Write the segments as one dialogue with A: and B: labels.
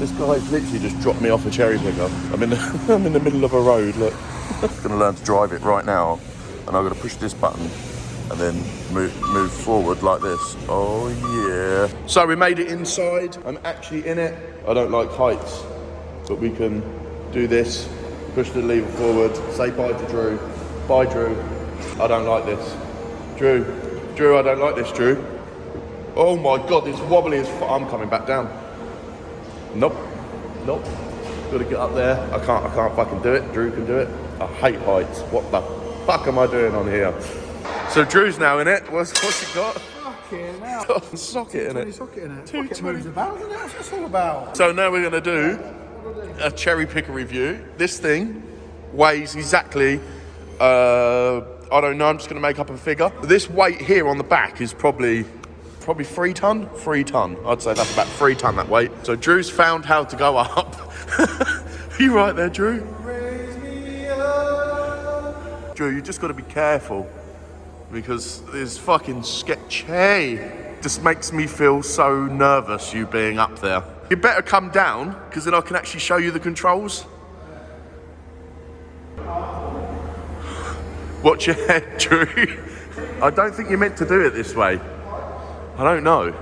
A: This guy's literally just dropped me off a cherry picker. I'm in the middle of a road, look. I'm gonna learn to drive it right now, and I'm gonna push this button and then move forward like this. Oh yeah. So we made it inside. I'm actually in it. I don't like heights, but we can do this. Push the lever forward, say bye to Drew. Bye, Drew. I don't like this. Drew, I don't like this, Drew. Oh my God, it's wobbly as fuck. I'm coming back down. Nope. Gotta get up there. I can't fucking do it. Drew can do it. I hate heights. What the fuck am I doing on here? So Drew's now in it. What's he got?
B: Fucking hell.
A: Got a socket in it.
B: Socket in it. Fucking moves about, isn't it? What's this all about?
A: So now we're gonna do a cherry picker review. This thing weighs exactly, I don't know, I'm just gonna make up a figure. This weight here on the back is probably 3 ton? 3 ton. I'd say that's about 3 ton, that weight. So Drew's found how to go up. You right there, Drew?
B: Raise me up.
A: Drew, you just gotta be careful because it's fucking sketchy. Just makes me feel so nervous, you being up there. You better come down, because then I can actually show you the controls. Watch your head, Drew. I don't think you're meant to do it this way. I don't know.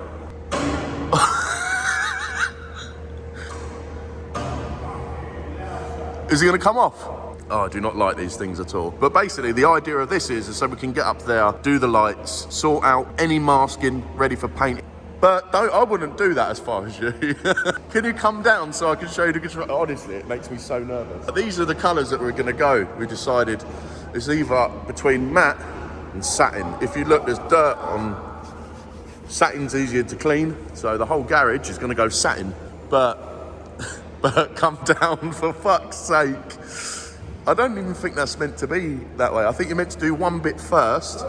A: Is he gonna come off? Oh, I do not like these things at all. But basically, the idea of this is so we can get up there, do the lights, sort out any masking ready for painting. But I wouldn't do that as far as you. Can you come down so I can show you the control? Honestly, it makes me so nervous. These are the colours that we're gonna go. We decided it's either between matte and satin. If you look, there's dirt on. Satin's easier to clean, so the whole garage is gonna go satin. But come down for fuck's sake. I don't even think that's meant to be that way. I think you're meant to do one bit first.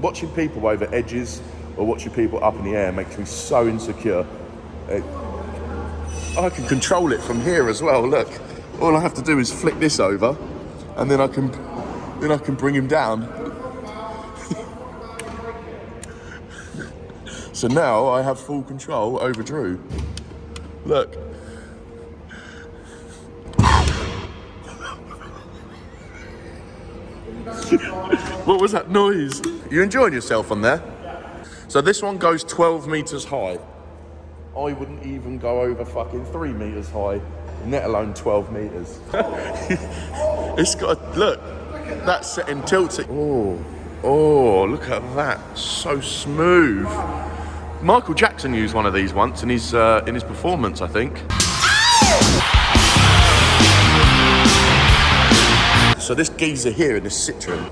A: Watching people over edges or watching people up in the air makes me so insecure. I can control it from here as well, look. All I have to do is flick this over and then I can bring him down. So now I have full control over Drew. Look. What was that noise? You enjoying yourself on there? So this one goes 12 meters high. I wouldn't even go over fucking 3 meters high, let alone 12 meters. It's got a, look, that's setting tilting. Oh, look at that, so smooth. Michael Jackson used one of these once in his performance, I think. So this geezer here in this Citroen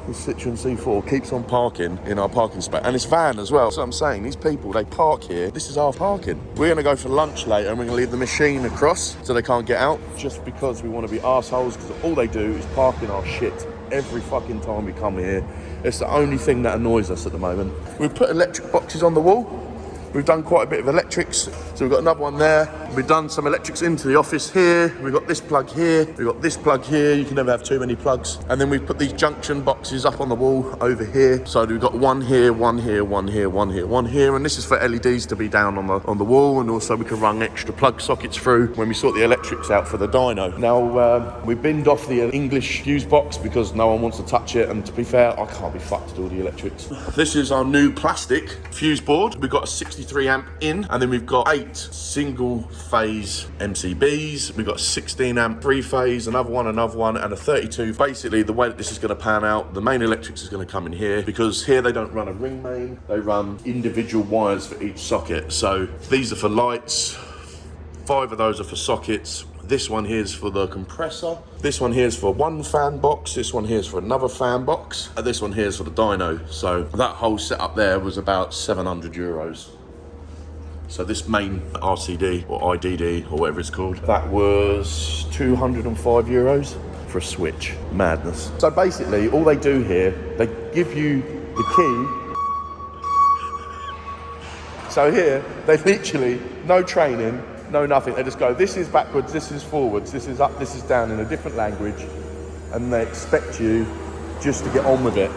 A: C4 keeps on parking in our parking space, and it's van as well. So I'm saying, these people, they park here. This is our parking. We're gonna go for lunch later and we're gonna leave the machine across so they can't get out, just because we wanna be arseholes, because all they do is park in our shit every fucking time we come here. It's the only thing that annoys us at the moment. We've put electric boxes on the wall. We've done quite a bit of electrics, so we've got another one there. We've done some electrics into the office here. We've got this plug here. We've got this plug here. You can never have too many plugs. And then we've put these junction boxes up on the wall over here. So we've got one here, one here, one here, one here, one here. And this is for LEDs to be down on the wall. And also we can run extra plug sockets through when we sort the electrics out for the dyno. Now, we binned off the English fuse box because no one wants to touch it. And to be fair, I can't be fucked to do all the electrics. This is our new plastic fuse board. We've got a 63 amp in, and then we've got 8 single phase MCBs. We've got 16 amp 3-phase, another one, and a 32. Basically, the way that this is going to pan out, the main electrics is going to come in here, because here they don't run a ring main, they run individual wires for each socket. So these are for lights, 5 of those are for sockets. This one here is for the compressor. This one here is for one fan box. This one here is for another fan box. And this one here is for the dyno. So that whole setup there was about 700 euros. So this main RCD or IDD or whatever it's called, that was 205 euros for a switch. Madness. So basically all they do here, they give you the key. So here, they literally, no training, no nothing. They just go, this is backwards, this is forwards, this is up, this is down in a different language. And they expect you just to get on with it.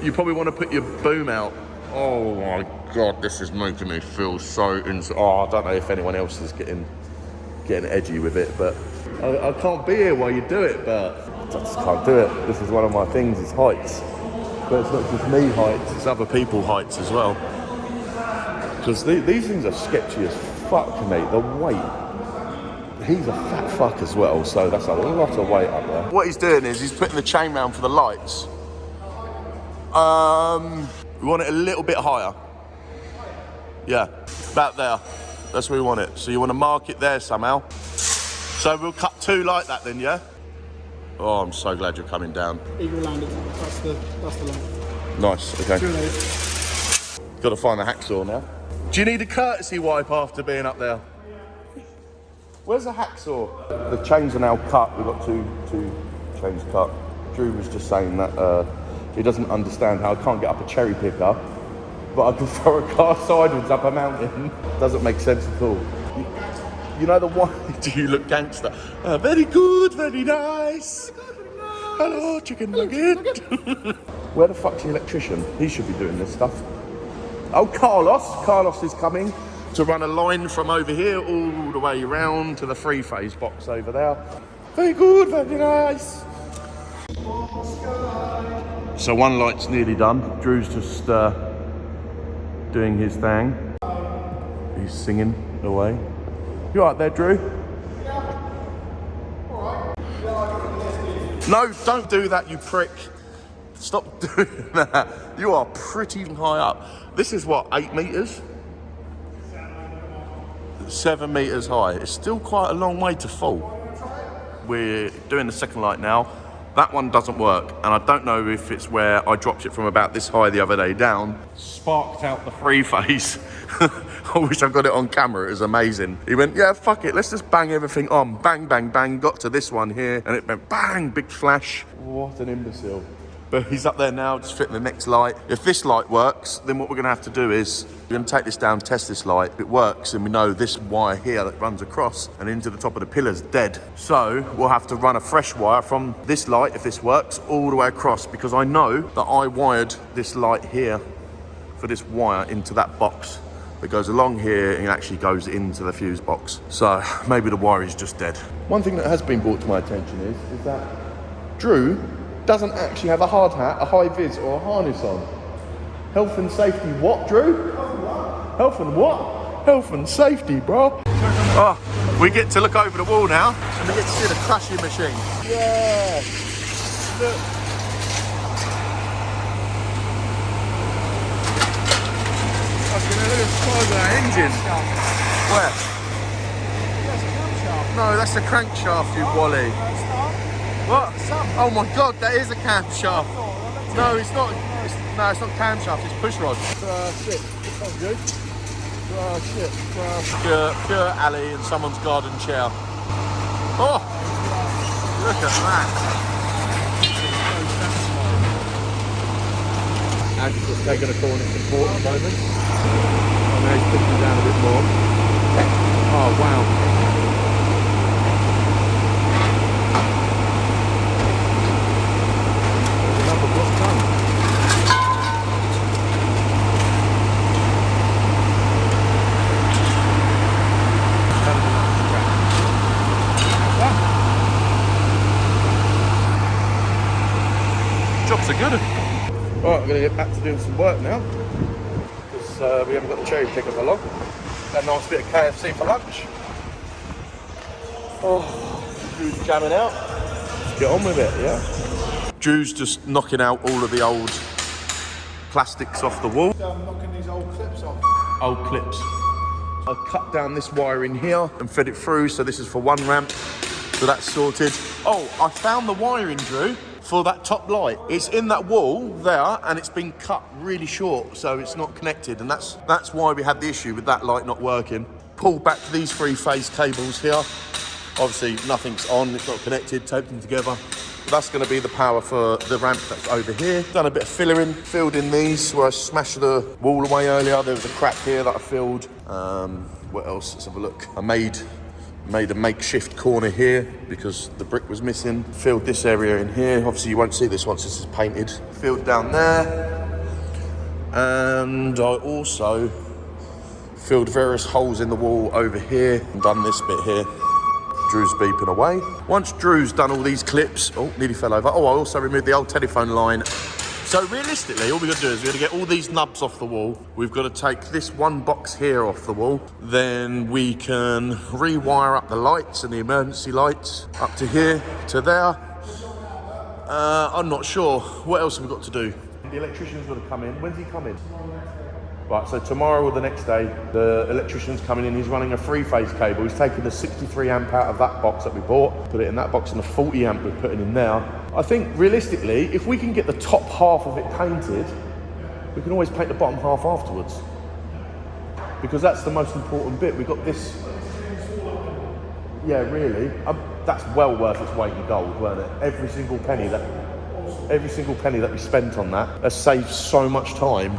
A: You probably want to put your boom out Oh my God, this is making me feel so I don't know if anyone else is getting edgy with it, but I can't be here while you do it, but I just can't do it. This is one of my things, is heights. But it's not just me heights, it's other people heights as well. Because these things are sketchy as fuck, mate. The weight. He's a fat fuck as well, so that's a lot of weight up there. What he's doing is he's putting the chain round for the lights. We want it a little bit higher. Yeah, about there. That's where we want it. So you want to mark it there somehow. So we'll cut 2 like that then, yeah? Oh, I'm so glad you're coming down.
B: Eagle landed. That's the line.
A: Nice, okay. Got to find the hacksaw now. Do you need a courtesy wipe after being up there? Where's the hacksaw? The chains are now cut. We've got two chains cut. Drew was just saying that he doesn't understand how I can't get up a cherry picker, but I can throw a car sideways up a mountain. Doesn't make sense at all. You know the one? Do you look gangster? Very good, very nice. Hello, chicken nugget. Where the fuck's the electrician? He should be doing this stuff. Oh, Carlos. Carlos is coming to run a line from over here all the way around to the 3-phase box over there. Very good, very nice. So one light's nearly done. Drew's just doing his thing. He's singing away. You all right there, Drew? No, don't do that, you prick. Stop doing that. You are pretty high up. This is what, 8 meters? 7 meters high. It's still quite a long way to fall. We're doing the second light now. That one doesn't work, and I don't know if it's where I dropped it from about this high the other day down. Sparked out the 3-phase. I wish I got it on camera, it was amazing. He went, yeah, fuck it, let's just bang everything on. Bang, bang, bang, got to this one here, and it went bang, big flash. What an imbecile. But he's up there now, just fitting the next light. If this light works, then what we're gonna have to do is, we're gonna take this down, test this light. If it works, and we know this wire here that runs across and into the top of the pillar's dead. So we'll have to run a fresh wire from this light, if this works, all the way across, because I know that I wired this light here for this wire into that box. It goes along here and it actually goes into the fuse box. So maybe the wire is just dead. One thing that has been brought to my attention is that Drew doesn't actually have a hard hat, a high vis or a harness on. Health and safety what, Drew? Health and what? Health and safety, bro. Oh, we get to look over the wall now and we get to see the crushing machine. Yeah. Look. Fucking look at the size of that engine. Where? No, that's the crankshaft, you wally. What? Oh my God, that is a camshaft. No, it's not. No, it's not camshaft. It's push rod. Shit. This sounds good. Shit. Pure alley in someone's garden chair. Oh, look at that. Ash is just taking a corner support at the moment. Oh, now he's pushing down a bit more. Oh wow. Jobs are good. Right, I'm going to get back to doing some work now because we haven't got the cherry picker for long. Had a nice bit of KFC for lunch. Oh, Drew's jamming out. Let's get on with it, yeah? Drew's just knocking out all of the old plastics off the wall.
B: I'm knocking these old clips off.
A: Old clips. I cut down this wire in here and fed it through, so this is for one ramp. So that's sorted. Oh, I found the wiring, Drew, for that top light. It's in that wall there and it's been cut really short, so it's not connected, and that's why we had the issue with that light not working. Pulled back these 3-phase cables here. Obviously nothing's on, it's not connected, taped them together. That's going to be the power for the ramp that's over here. Done a bit of filled in these where I smashed the wall away earlier. There was a crack here that I filled. What else? Let's have a look. I made a makeshift corner here because the brick was missing. Filled this area in here. Obviously you won't see this once this is painted. Filled down there. And I also filled various holes in the wall over here and done this bit here. Drew's beeping away. Once Drew's done all these clips, oh, nearly fell over. Oh, I also removed the old telephone line. So realistically, all we've got to do is we're going to get all these nubs off the wall. We've got to take this one box here off the wall. Then we can rewire up the lights and the emergency lights up to here, to there. I'm not sure. What else have we got to do? The electrician's got to come in. When's he coming? Right, so tomorrow or the next day, the electrician's coming in. He's running a 3-phase cable. He's taking the 63 amp out of that box that we bought, put it in that box, and the 40 amp we're putting in now. I think realistically, if we can get the top half of it painted, we can always paint the bottom half afterwards. Because that's the most important bit. We've got this. Yeah, really. That's well worth its weight in gold, weren't it? Every single penny that we spent on that has saved so much time,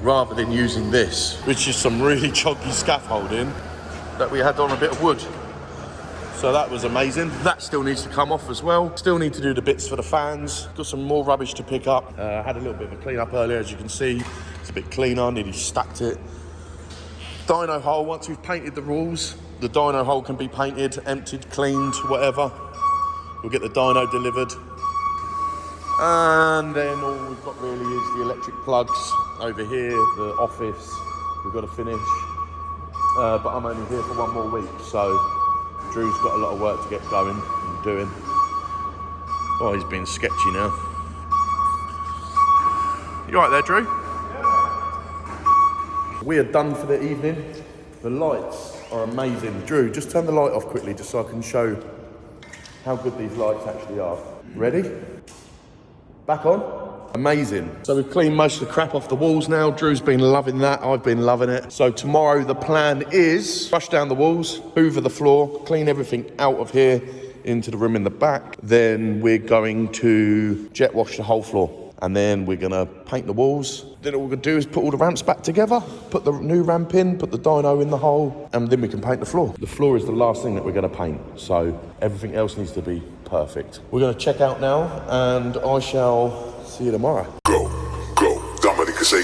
A: rather than using this, which is some really chunky scaffolding that we had on a bit of wood. So that was amazing. That still needs to come off as well. Still need to do the bits for the fans. Got some more rubbish to pick up. Had a little bit of a clean up earlier, as you can see. It's a bit cleaner, nearly stacked it. Dyno hole, once we've painted the walls, the dyno hole can be painted, emptied, cleaned, whatever. We'll get the dyno delivered. And then all we've got really is the electric plugs over here, the office we've got to finish. But I'm only here for one more week, so Drew's got a lot of work to get going and doing. Oh, he's been sketchy now. You all right there, Drew? Yeah. We are done for the evening. The lights are amazing. Drew, just turn the light off quickly just so I can show how good these lights actually are. Ready? Back on. Amazing. So we've cleaned most of the crap off the walls now. Drew's been loving that. I've been loving it. So tomorrow the plan is brush down the walls, hoover the floor, clean everything out of here into the room in the back. Then we're going to jet wash the whole floor. And then we're gonna paint the walls. Then all we're gonna do is put all the ramps back together, put the new ramp in, put the dyno in the hole, and then we can paint the floor. The floor is the last thing that we're gonna paint. So everything else needs to be perfect. We're gonna check out now and I shall see you tomorrow.
C: Go, Dominic, say.